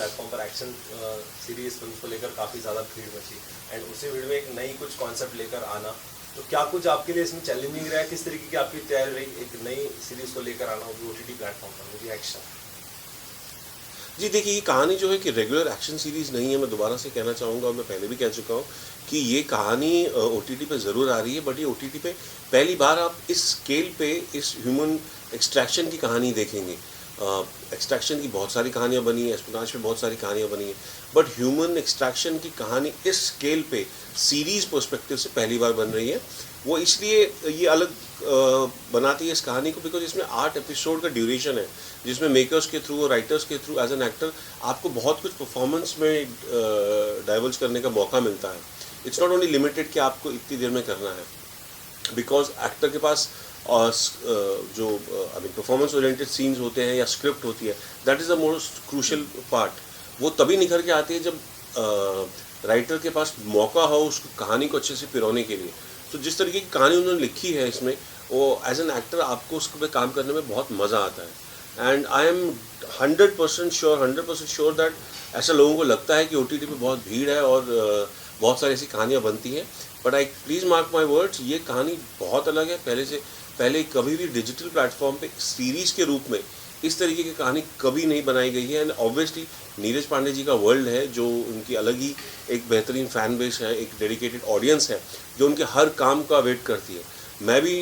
Platform पर action series film को लेकर काफ़ी ज़्यादा भीड़ मची, एंड उसी भीड़ में एक नई कुछ कॉन्सेप्ट लेकर आना, तो क्या कुछ आपके लिए इसमें चैलेंजिंग रहा है? किस तरीके की आपकी तैयारी रही एक नई सीरीज को लेकर आना, वो भी OTT प्लेटफॉर्म पर, वो भी एक्शन? जी देखिए, ये कहानी जो है कि रेगुलर एक्शन सीरीज़ नहीं है, मैं दोबारा से कहना चाहूँगा, और मैं पहले भी कह चुका हूँ कि ये कहानी OTT पे ज़रूर आ रही है, बट ये OTT पे पहली बार आप इस स्केल पे इस ह्यूमन एक्सट्रैक्शन की कहानी देखेंगे। एक्सट्रैक्शन की बहुत सारी कहानियाँ बनी हैं, एस्पिनाज पे बहुत सारी कहानियाँ बनी हैं, बट ह्यूमन एक्सट्रैक्शन की कहानी इस स्केल पे सीरीज़ पर्सपेक्टिव से पहली बार बन रही है। वो इसलिए ये अलग बनाती है इस कहानी को, बिकॉज इसमें 8 एपिसोड का ड्यूरेशन है, जिसमें मेकर्स के थ्रू और राइटर्स के थ्रू एज एन एक्टर आपको बहुत कुछ परफॉर्मेंस में डाइवर्ज करने का मौका मिलता है। इट्स नॉट ओनली लिमिटेड कि आपको इतनी देर में करना है, बिकॉज एक्टर के पास जो I mean performance oriented scenes होते हैं या स्क्रिप्ट होती है, that is the most crucial part. वो तभी निखर के आती है जब राइटर के पास मौका हो उस कहानी को अच्छे से पिरोने के लिए। तो जिस तरीके की कहानी उन्होंने लिखी है इसमें, वो एज एन एक्टर आपको उस पर काम करने में बहुत मज़ा आता है। And I am 100% sure that ऐसा लोगों को लगता है कि OTT पे बहुत भीड़ है और बहुत सारी ऐसी कहानियाँ बनती हैं, but I please mark my words, ये कहानी बहुत अलग है। पहले कभी भी डिजिटल प्लेटफॉर्म पे सीरीज़ के रूप में इस तरीके की कहानी कभी नहीं बनाई गई है। एंड ऑब्वियसली नीरज पांडे जी का वर्ल्ड है, जो उनकी अलग ही एक बेहतरीन फ़ैन बेस है, एक डेडिकेटेड ऑडियंस है जो उनके हर काम का वेट करती है। मैं भी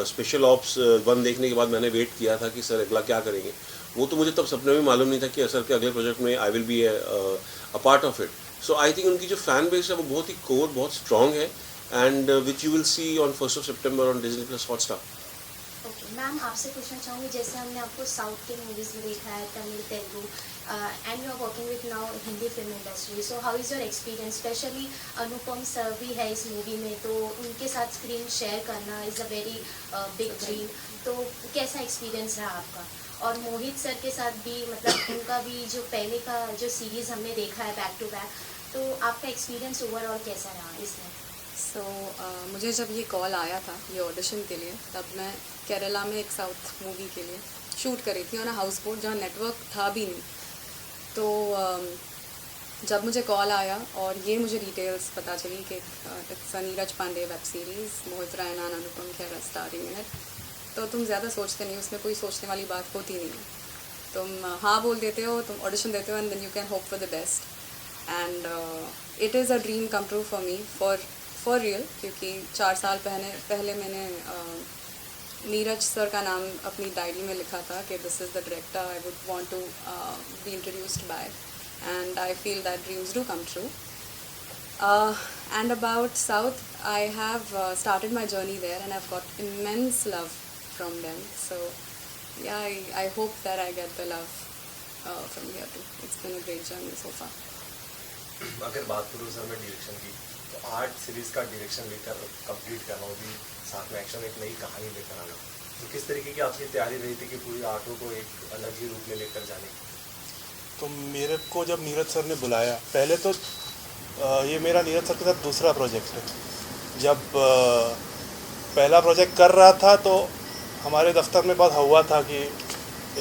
स्पेशल ऑप्स 1 देखने के बाद मैंने वेट किया था कि सर अगला क्या करेंगे। वो तो मुझे तब सपने में मालूम नहीं था कि सर के अगले प्रोजेक्ट में I will be a part of it. So I think उनकी जो फ़ैन बेस है वो बहुत ही कोर, बहुत स्ट्रॉन्ग है, and which you will see on 1 September on Disney+ Hotstar. Okay ma'am, आपसे पूछना चाहूँगी, जैसे हमने आपको साउथ के मूवीज़ में देखा है, Tamil, Telugu, and you are working with now Hindi film industry, so how is your experience? Especially Anupam sir भी है इस मूवी में, तो उनके साथ स्क्रीन शेयर करना is a very big dream. तो कैसा एक्सपीरियंस रहा आपका? और मोहित सर के साथ भी, मतलब उनका भी जो पहले का जो सीरीज़ हमने देखा है बैक टू बैक, तो आपका एक्सपीरियंस ओवरऑल कैसा रहा इसमें? मुझे जब ये कॉल आया था ये ऑडिशन के लिए, तब मैं केरला में एक साउथ मूवी के लिए शूट करी थी ऑन अ हाउस बोट, जहाँ नेटवर्क था भी नहीं। तो जब मुझे कॉल आया और ये मुझे डिटेल्स पता चली कि it's a Neeraj Pandey web series, Mohit Raina, Anupam Kher starring in it, तो तुम ज़्यादा सोचते नहीं, उसमें कोई सोचने वाली बात होती नहीं है। तुम हाँ बोल देते हो, तुम ऑडिशन देते हो, and then you can hope for the best. And it is a dream come true for me, for real, क्योंकि 4 साल पहले मैंने नीरज सर का नाम अपनी डायरी में लिखा था कि this is the director I would want to be introduced by, and I feel that dreams do come true. And about South, I have started my journey there, and I've got immense love from them. So yeah, I hope that I get the love from here too. It's been a great journey so far. अगर बात करूँ sir मैं direction की, तो 8 series का direction लेकर complete करना, वो भी साथ में एक्शन, एक नई कहानी लेकर आना, तो किस तरीके की आपकी तैयारी रही थी कि पूरी 8 को एक अलग ही रूप में लेकर जाने की? तो मेरे को जब नीरज सर ने बुलाया, पहले तो ये मेरा नीरज सर के साथ दूसरा प्रोजेक्ट है। जब पहला प्रोजेक्ट कर रहा था तो हमारे दफ्तर में बहुत हुआ था कि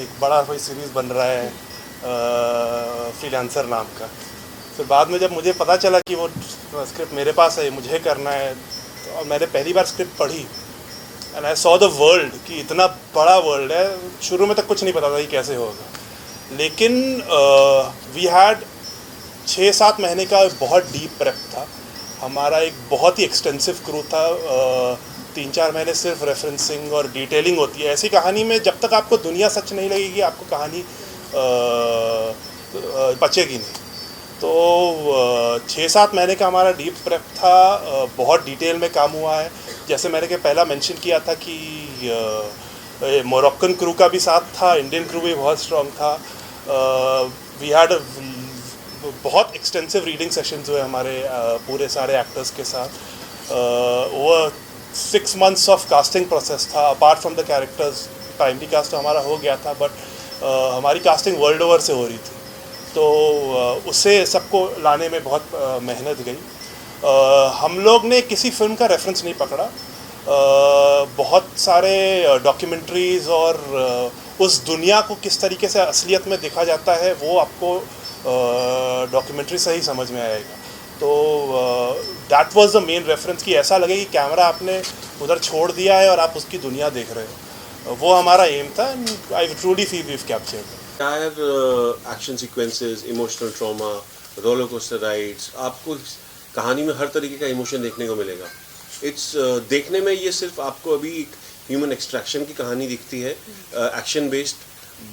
एक बड़ा कोई सीरीज़ बन रहा है फ्रीलांसर नाम का। फिर बाद में जब मुझे पता चला कि वो स्क्रिप्ट मेरे पास है, मुझे करना है, तो और मैंने पहली बार स्क्रिप्ट पढ़ी, and I saw the world कि इतना बड़ा वर्ल्ड है। शुरू में तक कुछ नहीं पता था कि कैसे होगा, लेकिन वी हैड 6-7 महीने का बहुत डीप प्रेप था हमारा, एक बहुत ही एक्सटेंसिव क्रू था। 3-4 महीने सिर्फ रेफरेंसिंग और डिटेलिंग होती है ऐसी कहानी में। जब तक आपको दुनिया सच नहीं लगेगी आपको कहानी बचेगी नहीं। तो 6-7 महीने का हमारा डीप प्रेप था, बहुत डिटेल में काम हुआ है। जैसे मैंने पहला मेंशन किया था कि मोरक्कन क्रू का भी साथ था, इंडियन क्रू भी बहुत स्ट्रॉन्ग था। वी हैड बहुत एक्सटेंसिव रीडिंग सेशंस हुए हमारे पूरे सारे एक्टर्स के साथ। वो 6 months ऑफ कास्टिंग प्रोसेस था। Apart from the characters, primary cast तो हमारा हो गया था, बट हमारी कास्टिंग वर्ल्ड ओवर से हो रही थी, तो उससे सबको लाने में बहुत मेहनत गई। हम लोग ने किसी फिल्म का रेफरेंस नहीं पकड़ा। बहुत सारे डॉक्यूमेंट्रीज़ और उस दुनिया को किस तरीके से असलियत में देखा जाता है वो आपको डॉक्यूमेंट्री से ही समझ में आएगा। तो that was the main reference कि ऐसा लगे कि कैमरा आपने उधर छोड़ दिया है और आप उसकी दुनिया देख रहे हो। वो हमारा एम था and I truly feel we have captured. Tyre action sequences, emotional trauma, roller coaster rides, आपको इस कहानी में हर तरीके का इमोशन देखने को मिलेगा। इट्स देखने में ये सिर्फ आपको अभी एक ह्यूमन एक्सट्रैक्शन की कहानी दिखती है, एक्शन बेस्ड,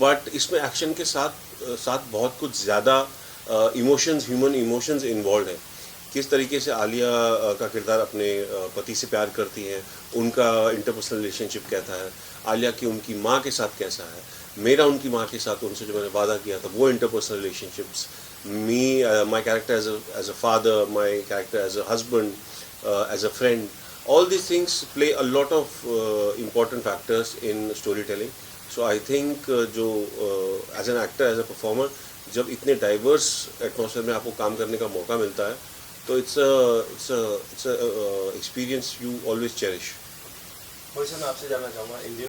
बट इसमें एक्शन के साथ बहुत कुछ ज़्यादा इमोशंस, ह्यूमन इमोशंस इन्वॉल्व हैं। किस तरीके से आलिया का किरदार अपने पति से प्यार करती है, उनका इंटरपर्सनल रिलेशनशिप कैसा है, आलिया की उनकी माँ के साथ कैसा है, मेरा उनकी माँ के साथ उनसे जो मैंने वादा किया था वो interpersonal relationships, my character as a father, my character as a husband, as a friend, all these things play a lot of important factors in storytelling. So I think जो as an actor, as a performer, जब इतने diverse atmosphere में आपको काम करने का मौका मिलता है तो it's a experience you always cherish. Mohit sir, मैं आपसे जानना चाहूँगा, इंडियन